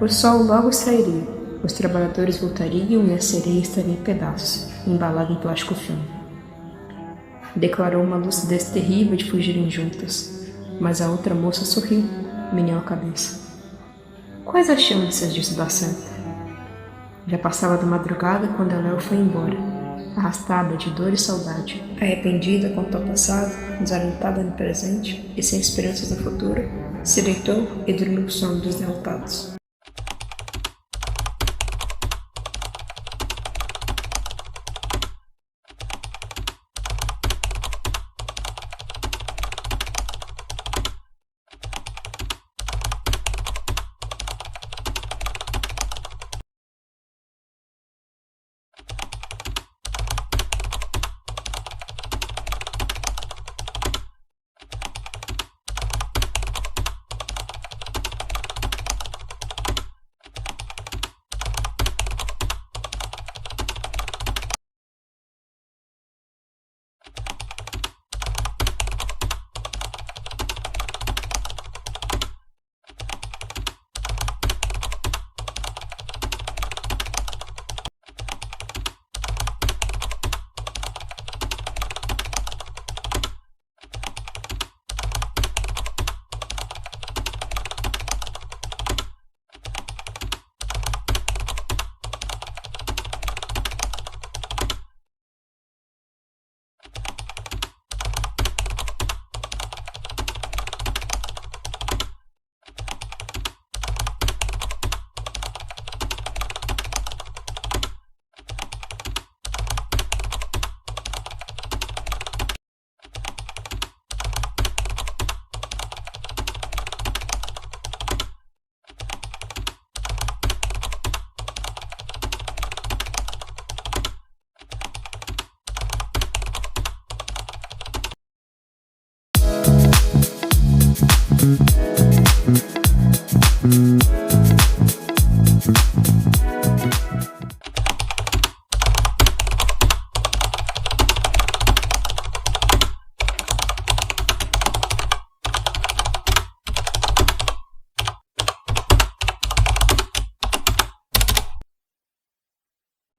O sol logo sairia, os trabalhadores voltariam e a sereia estaria em pedaços, embalada em plástico filme. Declarou uma lucidez terrível de fugirem juntas, mas a outra moça sorriu, meneou a cabeça. Quais as chances disso dar certo? Já passava da madrugada quando a Léo foi embora, arrastada de dor e saudade, arrependida quanto ao passado, desalentada no presente e sem esperanças no futuro, se deitou e dormiu o sono dos derrotados.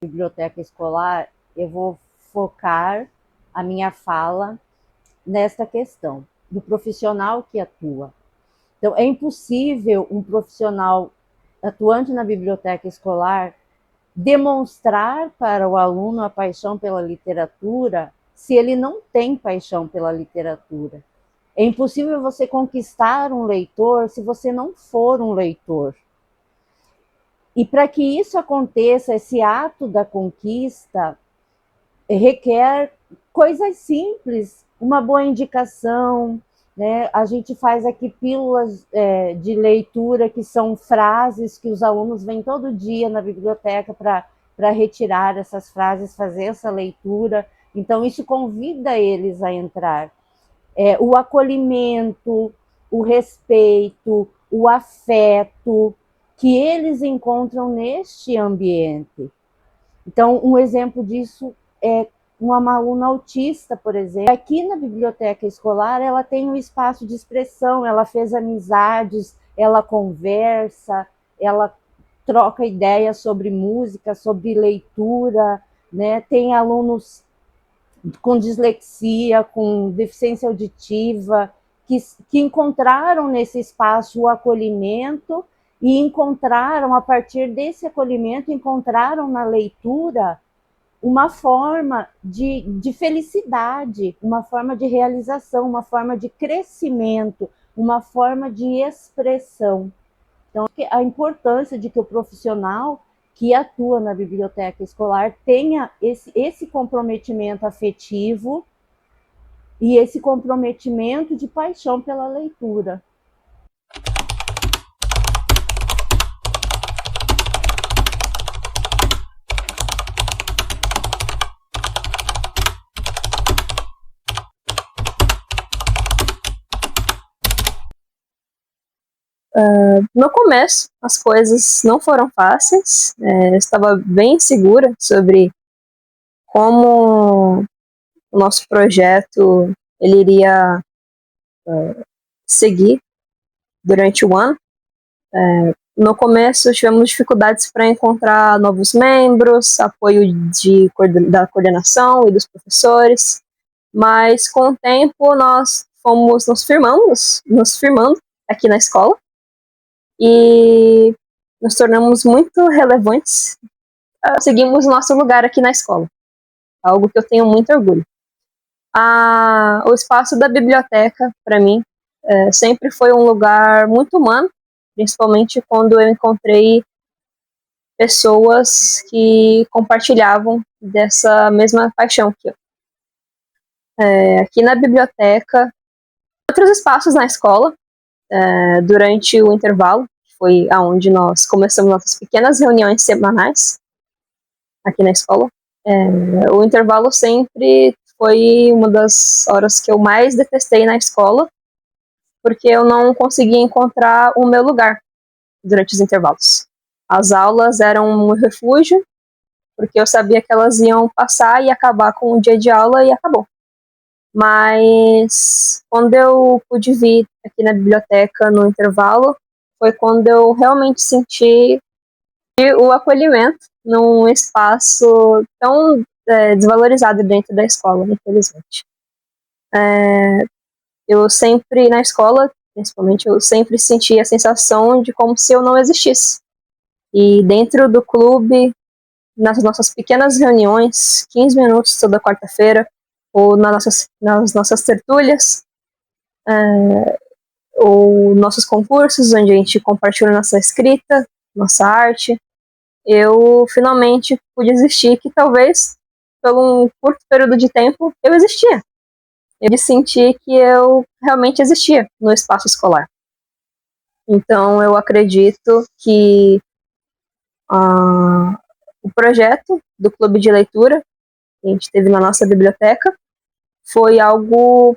Biblioteca escolar, eu vou focar a minha fala nesta questão do profissional que atua. Então, é impossível um profissional atuante na biblioteca escolar demonstrar para o aluno a paixão pela literatura se ele não tem paixão pela literatura. É impossível você conquistar um leitor se você não for um leitor. E para que isso aconteça, esse ato da conquista requer coisas simples, uma boa indicação, né? A gente faz aqui pílulas de leitura, que são frases que os alunos vêm todo dia na biblioteca para retirar essas frases, fazer essa leitura. Então, isso convida eles a entrar. O acolhimento, o respeito, o afeto que eles encontram neste ambiente. Então, um exemplo disso é uma aluna autista, por exemplo. Aqui na biblioteca escolar, ela tem um espaço de expressão, ela fez amizades, ela conversa, ela troca ideias sobre música, sobre leitura, né? Tem alunos com dislexia, com deficiência auditiva, que encontraram nesse espaço o acolhimento e encontraram, a partir desse acolhimento, encontraram na leitura uma forma de felicidade, uma forma de realização, uma forma de crescimento, uma forma de expressão. Então, a importância de que o profissional que atua na biblioteca escolar tenha esse comprometimento afetivo e esse comprometimento de paixão pela leitura. No começo, as coisas não foram fáceis. Eu estava bem insegura sobre como o nosso projeto ele iria seguir durante o ano. no começo tivemos dificuldades para encontrar novos membros, apoio da coordenação e dos professores, mas com o tempo nós fomos nos firmando aqui na escola e nos tornamos muito relevantes. Seguimos nosso lugar aqui na escola, algo que eu tenho muito orgulho. O espaço da biblioteca, para mim, sempre foi um lugar muito humano, principalmente quando eu encontrei pessoas que compartilhavam dessa mesma paixão que eu. Aqui na biblioteca, outros espaços na escola, durante o intervalo, que foi aonde nós começamos nossas pequenas reuniões semanais aqui na escola. O intervalo sempre foi uma das horas que eu mais detestei na escola, porque eu não conseguia encontrar o meu lugar durante os intervalos. As aulas eram um refúgio, porque eu sabia que elas iam passar e acabar com o dia de aula e acabou. Mas quando eu pude vir aqui na biblioteca no intervalo, foi quando eu realmente senti o acolhimento num espaço tão desvalorizado dentro da escola, infelizmente. Eu sempre, na escola, principalmente, eu sempre senti a sensação de como se eu não existisse. E dentro do clube, nas nossas pequenas reuniões, 15 minutos toda quarta-feira, ou nas nossas tertúlias, ou nossos concursos, onde a gente compartilha nossa escrita, nossa arte, eu finalmente pude existir, que talvez, por um curto período de tempo, eu existia. Eu senti que eu realmente existia no espaço escolar. Então, eu acredito que o projeto do clube de leitura que a gente teve na nossa biblioteca foi algo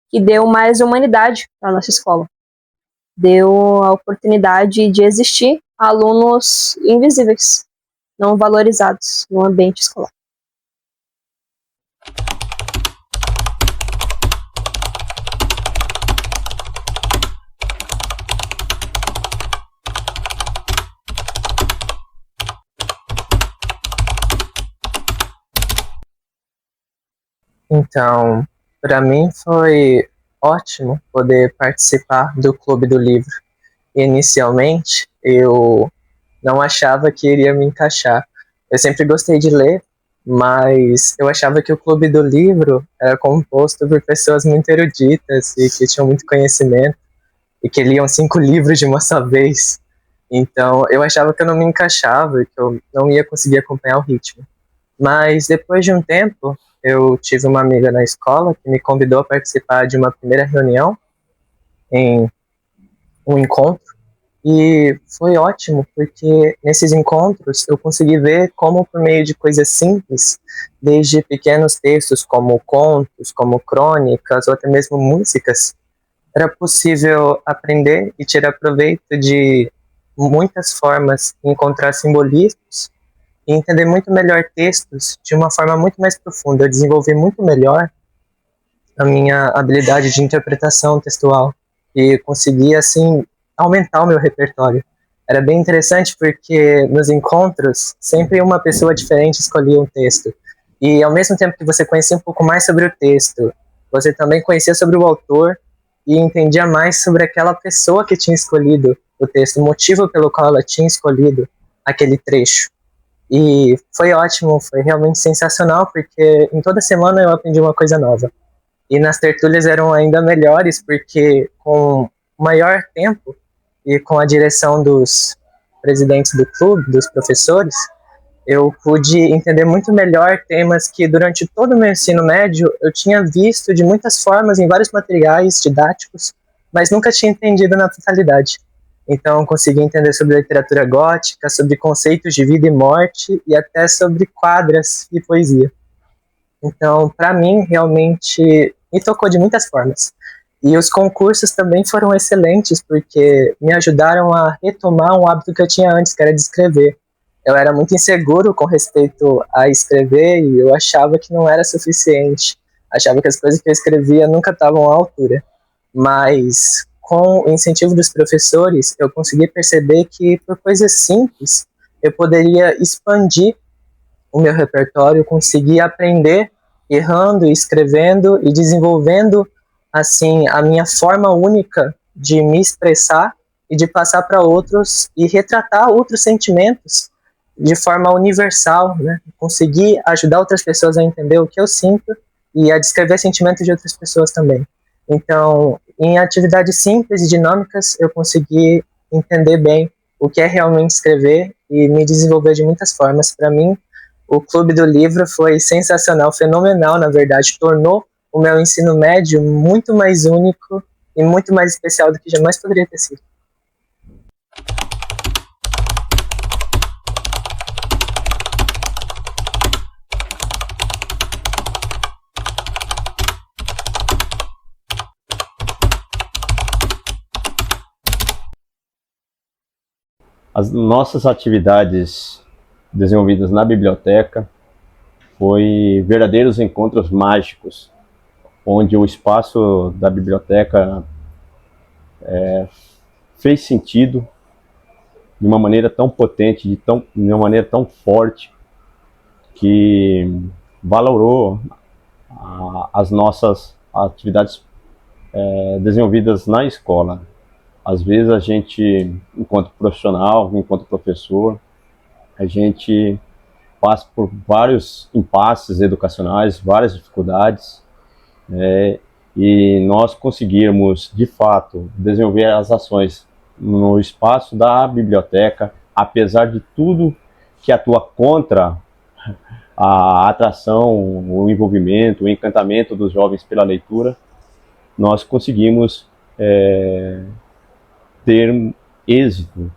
que deu mais humanidade para a nossa escola. Deu a oportunidade de existir alunos invisíveis, não valorizados no ambiente escolar. Então, para mim foi ótimo poder participar do Clube do Livro. Inicialmente, eu não achava que iria me encaixar. Eu sempre gostei de ler, mas eu achava que o Clube do Livro era composto por pessoas muito eruditas e que tinham muito conhecimento e que liam 5 livros de uma só vez. Então, eu achava que eu não me encaixava e que eu não ia conseguir acompanhar o ritmo. Mas depois de um tempo, eu tive uma amiga na escola que me convidou a participar de uma primeira reunião em um encontro, e foi ótimo, porque nesses encontros eu consegui ver como, por meio de coisas simples, desde pequenos textos como contos, como crônicas ou até mesmo músicas, era possível aprender e tirar proveito de muitas formas, encontrar simbolismos e entender muito melhor textos de uma forma muito mais profunda. Eu desenvolvi muito melhor a minha habilidade de interpretação textual e consegui, assim, aumentar o meu repertório. Era bem interessante porque nos encontros sempre uma pessoa diferente escolhia um texto. E ao mesmo tempo que você conhecia um pouco mais sobre o texto, você também conhecia sobre o autor e entendia mais sobre aquela pessoa que tinha escolhido o texto, o motivo pelo qual ela tinha escolhido aquele trecho. E foi ótimo, foi realmente sensacional, porque em toda semana eu aprendi uma coisa nova. E nas tertúlias eram ainda melhores, porque com maior tempo e com a direção dos presidentes do clube, dos professores, eu pude entender muito melhor temas que durante todo o meu ensino médio eu tinha visto de muitas formas em vários materiais didáticos, mas nunca tinha entendido na totalidade. Então consegui entender sobre literatura gótica, sobre conceitos de vida e morte e até sobre quadras e poesia. Então, para mim, realmente me tocou de muitas formas. E os concursos também foram excelentes, porque me ajudaram a retomar um hábito que eu tinha antes, que era de escrever. Eu era muito inseguro com respeito a escrever e eu achava que não era suficiente. Achava que as coisas que eu escrevia nunca estavam à altura. Mas com o incentivo dos professores, eu consegui perceber que por coisas simples eu poderia expandir o meu repertório, conseguir aprender errando, escrevendo e desenvolvendo assim a minha forma única de me expressar e de passar para outros e retratar outros sentimentos de forma universal, né? Conseguir ajudar outras pessoas a entender o que eu sinto e a descrever sentimentos de outras pessoas também. Então, em atividades simples e dinâmicas, eu consegui entender bem o que é realmente escrever e me desenvolver de muitas formas. Para mim, o Clube do Livro foi sensacional, fenomenal, na verdade. Tornou o meu ensino médio muito mais único e muito mais especial do que jamais poderia ter sido. As nossas atividades desenvolvidas na biblioteca foi verdadeiros encontros mágicos, onde o espaço da biblioteca fez sentido de uma maneira tão potente, de uma maneira tão forte, que valorou as nossas atividades desenvolvidas na escola. Às vezes a gente, enquanto profissional, enquanto professor, a gente passa por vários impasses educacionais, várias dificuldades, e nós conseguirmos, de fato, desenvolver as ações no espaço da biblioteca, apesar de tudo que atua contra a atração, o envolvimento, o encantamento dos jovens pela leitura, nós conseguimos ter êxito,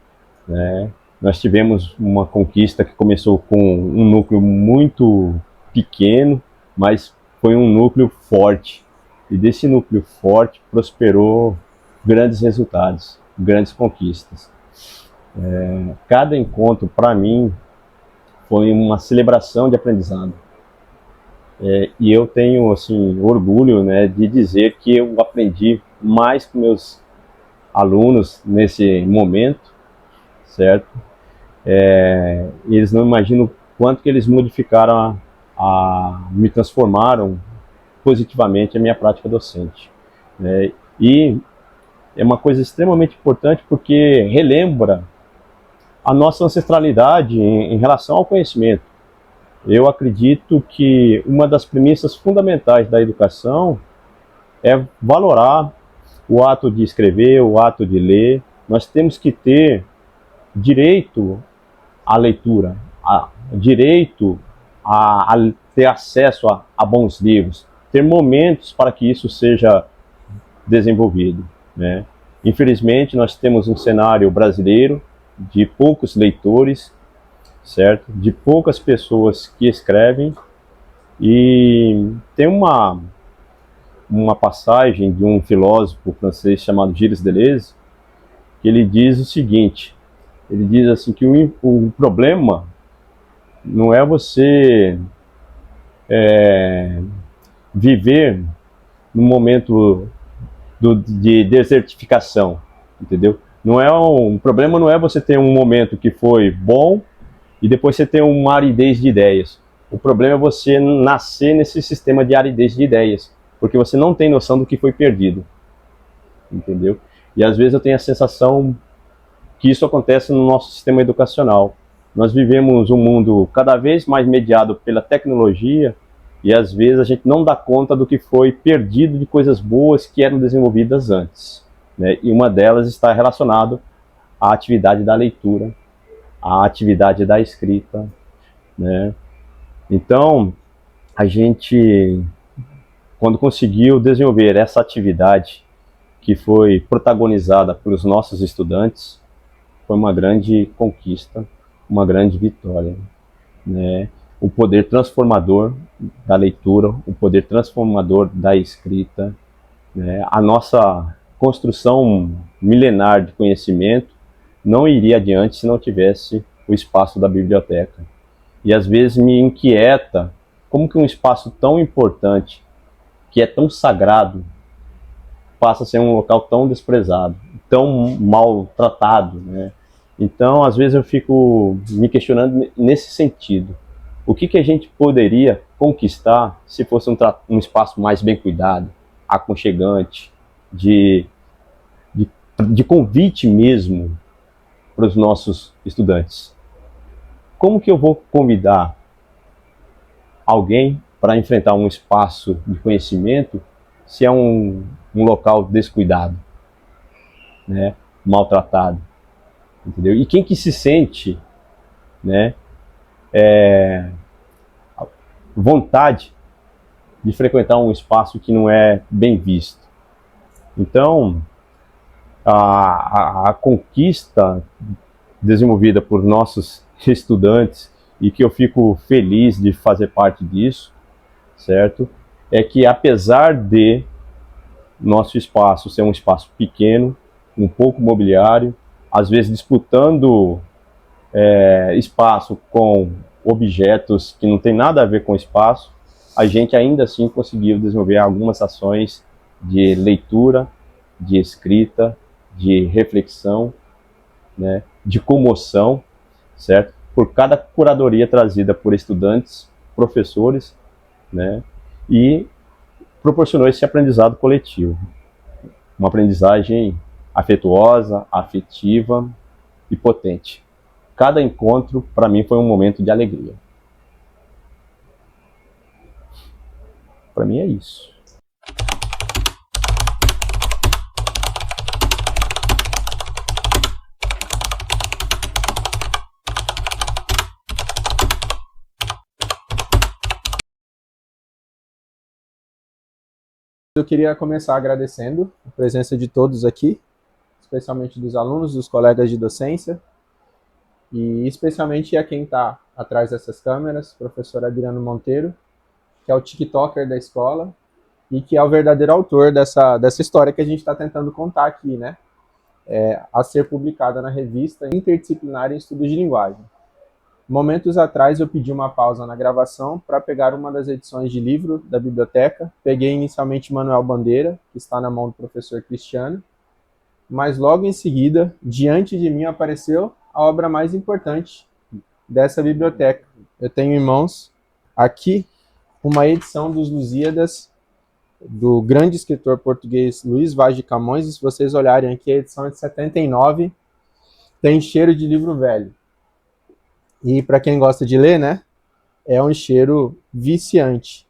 né? Nós tivemos uma conquista que começou com um núcleo muito pequeno, mas foi um núcleo forte. E desse núcleo forte prosperou grandes resultados, grandes conquistas. Cada encontro, para mim, foi uma celebração de aprendizado. E eu tenho assim, orgulho, né, de dizer que eu aprendi mais com meus alunos nesse momento, certo? Eles não imaginam quanto que eles modificaram, me transformaram positivamente a minha prática docente. E é uma coisa extremamente importante porque relembra a nossa ancestralidade em relação ao conhecimento. Eu acredito que uma das premissas fundamentais da educação é valorar o ato de escrever, o ato de ler. Nós temos que ter direito à leitura, direito a ter acesso a bons livros, ter momentos para que isso seja desenvolvido, né? Infelizmente, nós temos um cenário brasileiro de poucos leitores, certo? De poucas pessoas que escrevem, e tem uma passagem de um filósofo francês chamado Gilles Deleuze, que ele diz o seguinte, ele diz assim que o problema não é você viver no momento de desertificação, entendeu? O problema não é você ter um momento que foi bom e depois você ter uma aridez de ideias. O problema é você nascer nesse sistema de aridez de ideias, porque você não tem noção do que foi perdido, entendeu? E às vezes eu tenho a sensação que isso acontece no nosso sistema educacional. Nós vivemos um mundo cada vez mais mediado pela tecnologia e às vezes a gente não dá conta do que foi perdido de coisas boas que eram desenvolvidas antes, né? E uma delas está relacionada à atividade da leitura, à atividade da escrita, né? Então, a gente, quando conseguiu desenvolver essa atividade que foi protagonizada pelos nossos estudantes, foi uma grande conquista, uma grande vitória, né? O poder transformador da leitura, o poder transformador da escrita, né? A nossa construção milenar de conhecimento não iria adiante se não tivesse o espaço da biblioteca. E às vezes me inquieta como que um espaço tão importante, que é tão sagrado, passa a ser um local tão desprezado, tão maltratado, né? Então, às vezes eu fico me questionando nesse sentido. O que a gente poderia conquistar se fosse um espaço mais bem cuidado, aconchegante, de convite mesmo para os nossos estudantes? Como que eu vou convidar alguém para enfrentar um espaço de conhecimento se é um local descuidado, né, maltratado, entendeu? E quem que se sente, né, vontade de frequentar um espaço que não é bem visto? Então, a conquista desenvolvida por nossos estudantes, e que eu fico feliz de fazer parte disso, certo? É que, apesar de nosso espaço ser um espaço pequeno, um pouco mobiliário, às vezes disputando espaço com objetos que não tem nada a ver com espaço, a gente ainda assim conseguiu desenvolver algumas ações de leitura, de escrita, de reflexão, né, de comoção, certo? Por cada curadoria trazida por estudantes, professores, né, e proporcionou esse aprendizado coletivo. Uma aprendizagem afetuosa, afetiva e potente. Cada encontro, para mim, foi um momento de alegria. Para mim é isso. Eu queria começar agradecendo a presença de todos aqui, especialmente dos alunos, dos colegas de docência, e especialmente a quem está atrás dessas câmeras, professor Adriano Monteiro, que é o TikToker da escola e que é o verdadeiro autor dessa história que a gente está tentando contar aqui, né? A ser publicada na revista Interdisciplinar em Estudos de Linguagem. Momentos atrás eu pedi uma pausa na gravação para pegar uma das edições de livro da biblioteca. Peguei inicialmente Manuel Bandeira, que está na mão do professor Cristiano, mas logo em seguida, diante de mim apareceu a obra mais importante dessa biblioteca. Eu tenho em mãos aqui uma edição dos Lusíadas, do grande escritor português Luís Vaz de Camões, e se vocês olharem aqui, a edição é de 79, tem cheiro de livro velho. E para quem gosta de ler, né, é um cheiro viciante.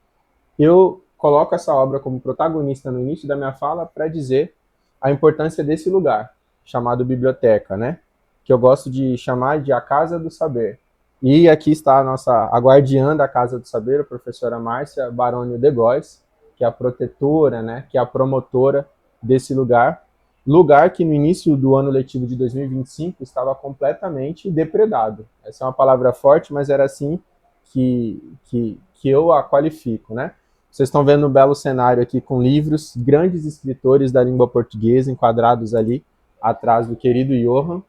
Eu coloco essa obra como protagonista no início da minha fala para dizer a importância desse lugar, chamado biblioteca, né, que eu gosto de chamar de a Casa do Saber. E aqui está a guardiã da Casa do Saber, a professora Márcia Barônio de Góes, que é a protetora, né, que é a promotora desse lugar. Lugar que no início do ano letivo de 2025 estava completamente depredado. Essa é uma palavra forte, mas era assim que eu a qualifico, né? Vocês estão vendo um belo cenário aqui com livros, grandes escritores da língua portuguesa enquadrados ali atrás do querido Johann,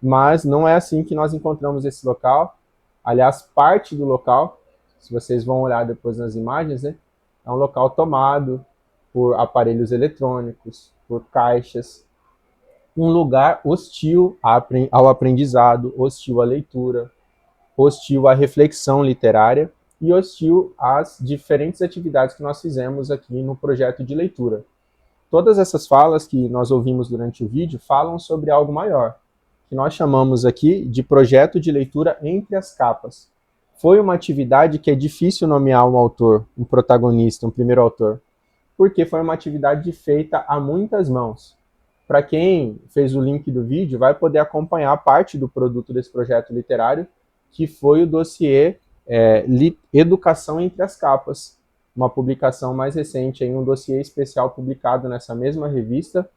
mas não é assim que nós encontramos esse local. Aliás, parte do local, se vocês vão olhar depois nas imagens, né, é um local tomado por aparelhos eletrônicos, por caixas, um lugar hostil ao aprendizado, hostil à leitura, hostil à reflexão literária e hostil às diferentes atividades que nós fizemos aqui no projeto de leitura. Todas essas falas que nós ouvimos durante o vídeo falam sobre algo maior, que nós chamamos aqui de projeto de leitura entre as capas. Foi uma atividade que é difícil nomear um autor, um protagonista, um primeiro autor, porque foi uma atividade feita a muitas mãos. Para quem fez o link do vídeo, vai poder acompanhar parte do produto desse projeto literário, que foi o dossiê Educação entre as Capas, uma publicação mais recente, um dossiê especial publicado nessa mesma revista,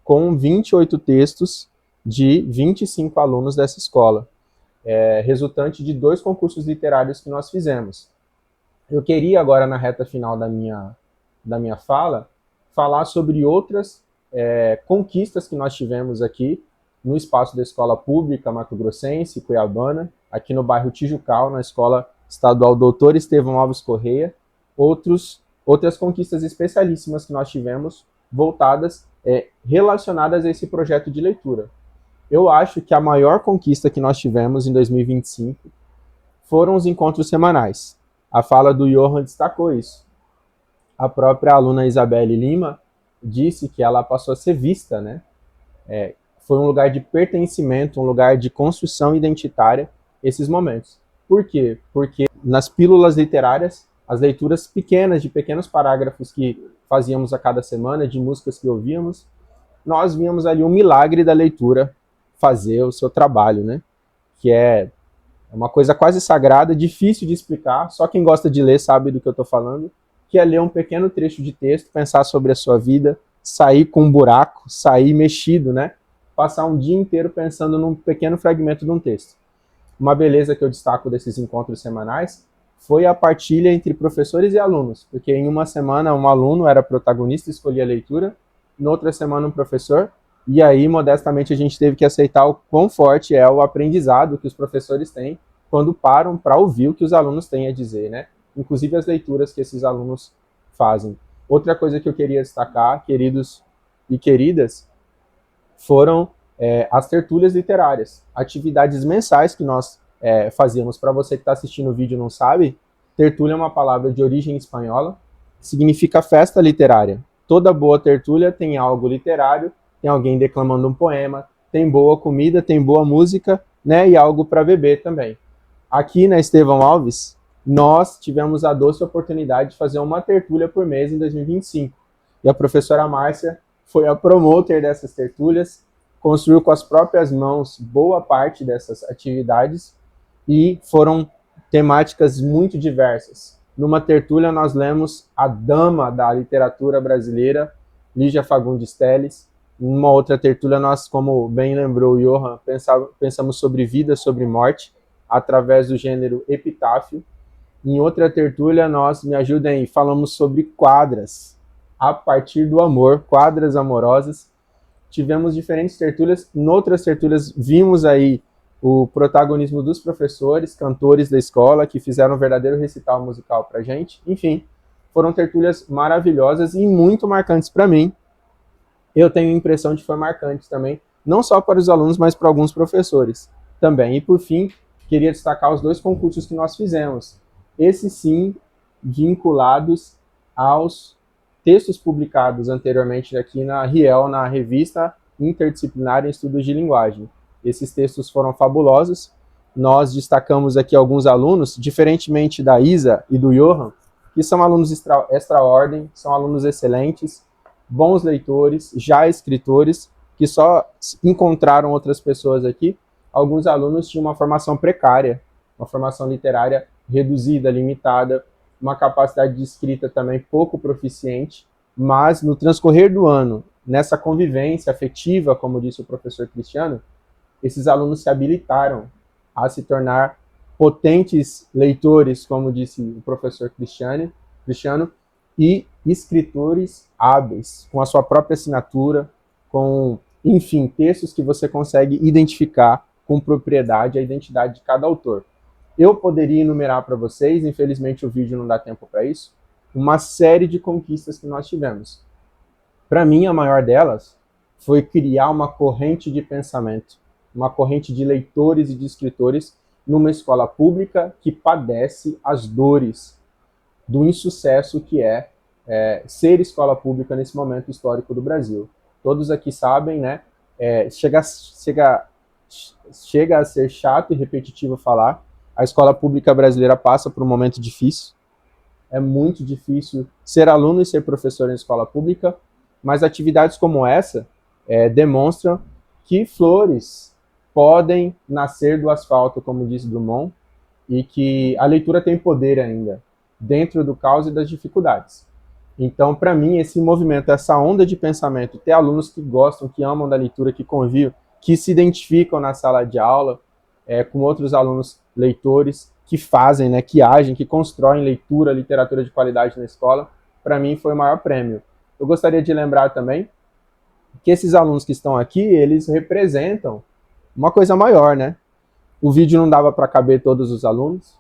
com 28 textos de 25 alunos dessa escola, resultante de 2 concursos literários que nós fizemos. Eu queria agora, na reta final da minha fala, falar sobre outras conquistas que nós tivemos aqui no espaço da Escola Pública Mato Grossense, Cuiabana, aqui no bairro Tijucal, na Escola Estadual Doutor Estevão Alves Correia, outras conquistas especialíssimas que nós tivemos voltadas, relacionadas a esse projeto de leitura. Eu acho que a maior conquista que nós tivemos em 2025 foram os encontros semanais. A fala do Johan destacou isso. A própria aluna Isabelle Lima disse que ela passou a ser vista, né? Foi um lugar de pertencimento, um lugar de construção identitária, esses momentos. Por quê? Porque nas pílulas literárias, as leituras pequenas, de pequenos parágrafos que fazíamos a cada semana, de músicas que ouvíamos, nós víamos ali um milagre da leitura fazer o seu trabalho, né? Que é uma coisa quase sagrada, difícil de explicar, só quem gosta de ler sabe do que eu estou falando, que é ler um pequeno trecho de texto, pensar sobre a sua vida, sair com um buraco, sair mexido, né? Passar um dia inteiro pensando num pequeno fragmento de um texto. Uma beleza que eu destaco desses encontros semanais foi a partilha entre professores e alunos, porque em uma semana um aluno era protagonista e escolhia a leitura, na outra semana um professor, e aí, modestamente, a gente teve que aceitar o quão forte é o aprendizado que os professores têm quando param para ouvir o que os alunos têm a dizer, né? Inclusive as leituras que esses alunos fazem. Outra coisa que eu queria destacar, queridos e queridas, foram as tertúlias literárias, atividades mensais que nós fazíamos. Para você que está assistindo o vídeo e não sabe, tertúlia é uma palavra de origem espanhola, que significa festa literária. Toda boa tertúlia tem algo literário, tem alguém declamando um poema, tem boa comida, tem boa música, né, e algo para beber também. Aqui na Estevão Alves, nós tivemos a doce oportunidade de fazer uma tertúlia por mês em 2025. E a professora Márcia foi a promoter dessas tertúlias, construiu com as próprias mãos boa parte dessas atividades e foram temáticas muito diversas. Numa tertúlia nós lemos a dama da literatura brasileira, Lígia Fagundes Telles. Numa outra tertúlia nós, como bem lembrou o Johan, pensamos sobre vida, sobre morte, através do gênero epitáfio. Em outra tertúlia nós, me ajudem, falamos sobre quadras, a partir do amor, quadras amorosas. Tivemos diferentes tertúlias. Em outras tertúlias vimos aí o protagonismo dos professores, cantores da escola, que fizeram um verdadeiro recital musical pra gente. Enfim, foram tertúlias maravilhosas e muito marcantes para mim. Eu tenho a impressão de que foi marcante também, não só para os alunos, mas para alguns professores também. E por fim, queria destacar os 2 concursos que nós fizemos. Esses sim, vinculados aos textos publicados anteriormente aqui na RIEL, na Revista Interdisciplinar em Estudos de Linguagem. Esses textos foram fabulosos. Nós destacamos aqui alguns alunos, diferentemente da Isa e do Johan, que são alunos extra-ordem, são alunos excelentes, bons leitores, já escritores, que só encontraram outras pessoas aqui. Alguns alunos tinham uma formação precária, uma formação literária reduzida, limitada, uma capacidade de escrita também pouco proficiente, mas no transcorrer do ano, nessa convivência afetiva, como disse o professor Cristiano, esses alunos se habilitaram a se tornar potentes leitores, como disse o professor Cristiano, e escritores hábeis, com a sua própria assinatura, com, enfim, textos que você consegue identificar com propriedade a identidade de cada autor. Eu poderia enumerar para vocês, infelizmente o vídeo não dá tempo para isso, uma série de conquistas que nós tivemos. Para mim, a maior delas foi criar uma corrente de pensamento, uma corrente de leitores e de escritores numa escola pública que padece as dores do insucesso que é ser escola pública nesse momento histórico do Brasil. Todos aqui sabem, né? Chega a ser chato e repetitivo falar, a escola pública brasileira passa por um momento difícil. É muito difícil ser aluno e ser professor em escola pública, mas atividades como essa demonstram que flores podem nascer do asfalto, como disse Drummond, e que a leitura tem poder ainda, dentro do caos e das dificuldades. Então, para mim, esse movimento, essa onda de pensamento, ter alunos que gostam, que amam da leitura, que convivem, que se identificam na sala de aula, com outros alunos leitores, que fazem, né, que agem, que constroem leitura, literatura de qualidade na escola, para mim foi o maior prêmio. Eu gostaria de lembrar também que esses alunos que estão aqui, eles representam uma coisa maior, né? O vídeo não dava para caber todos os alunos,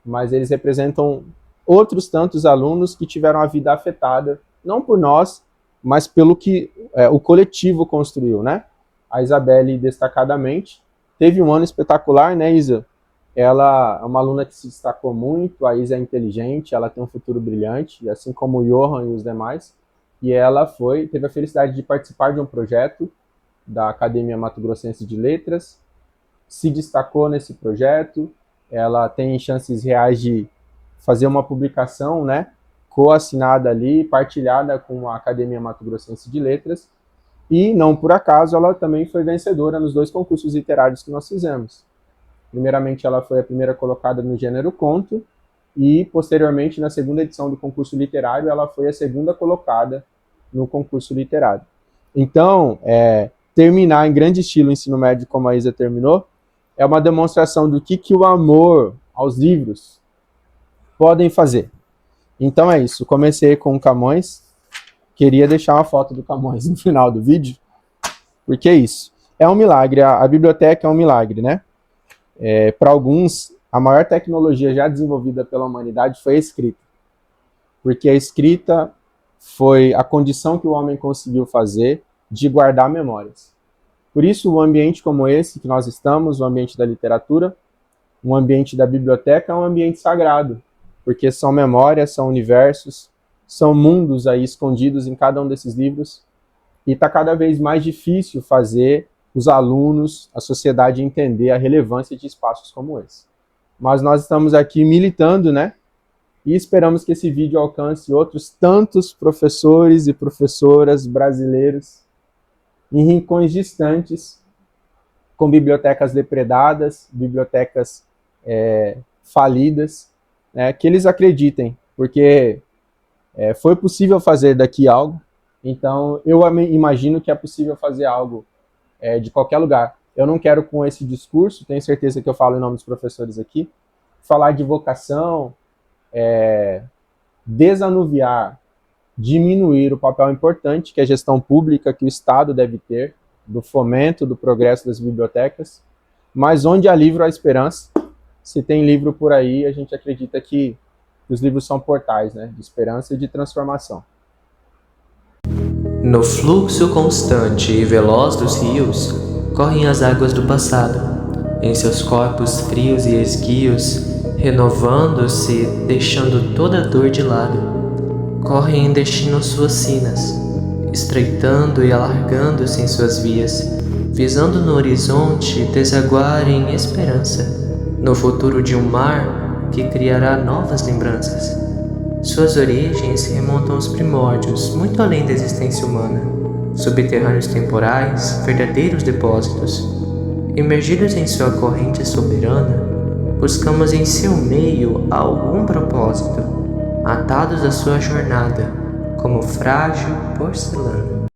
mas eles representam outros tantos alunos que tiveram a vida afetada, não por nós, mas pelo que o coletivo construiu, né? A Isabelle, destacadamente, teve um ano espetacular, né, Isa? Ela é uma aluna que se destacou muito, a Isa é inteligente, ela tem um futuro brilhante, assim como o Johan e os demais, e ela teve a felicidade de participar de um projeto da Academia Mato Grossense de Letras, se destacou nesse projeto, ela tem chances reais de fazer uma publicação, né, coassinada ali, partilhada com a Academia Mato Grossense de Letras, e não por acaso ela também foi vencedora nos 2 concursos literários que nós fizemos. Primeiramente, ela foi a primeira colocada no gênero conto, e posteriormente, na segunda edição do concurso literário, ela foi a segunda colocada no concurso literário. Então, terminar em grande estilo o ensino médio como a Isa terminou, é uma demonstração do que o amor aos livros podem fazer. Então é isso, comecei com o Camões, queria deixar uma foto do Camões no final do vídeo, porque é isso, é um milagre, a biblioteca é um milagre, né? Para alguns, a maior tecnologia já desenvolvida pela humanidade foi a escrita, porque a escrita foi a condição que o homem conseguiu fazer de guardar memórias. Por isso, um ambiente como esse que nós estamos, o ambiente da literatura, um ambiente da biblioteca, é um ambiente sagrado, porque são memórias, são universos, são mundos aí escondidos em cada um desses livros, e está cada vez mais difícil fazer os alunos, a sociedade entender a relevância de espaços como esse. Mas nós estamos aqui militando, né? E esperamos que esse vídeo alcance outros tantos professores e professoras brasileiros em rincões distantes, com bibliotecas depredadas, bibliotecas falidas, né, que eles acreditem, porque foi possível fazer daqui algo, então eu imagino que é possível fazer algo de qualquer lugar. Eu não quero, com esse discurso, tenho certeza que eu falo em nome dos professores aqui, falar de vocação, desanuviar, diminuir o papel importante que a gestão pública, que o Estado deve ter, do fomento, do progresso das bibliotecas, mas onde há livro há esperança. Se tem livro por aí, a gente acredita que os livros são portais, né, de esperança e de transformação. No fluxo constante e veloz dos rios, correm as águas do passado, em seus corpos frios e esguios, renovando-se, deixando toda a dor de lado. Correm em destino suas sinas, estreitando e alargando-se em suas vias, visando no horizonte desaguar em esperança, no futuro de um mar que criará novas lembranças. Suas origens remontam aos primórdios, muito além da existência humana, subterrâneos temporais, verdadeiros depósitos. Imergidos em sua corrente soberana, buscamos em seu meio algum propósito, atados à sua jornada, como frágil porcelana.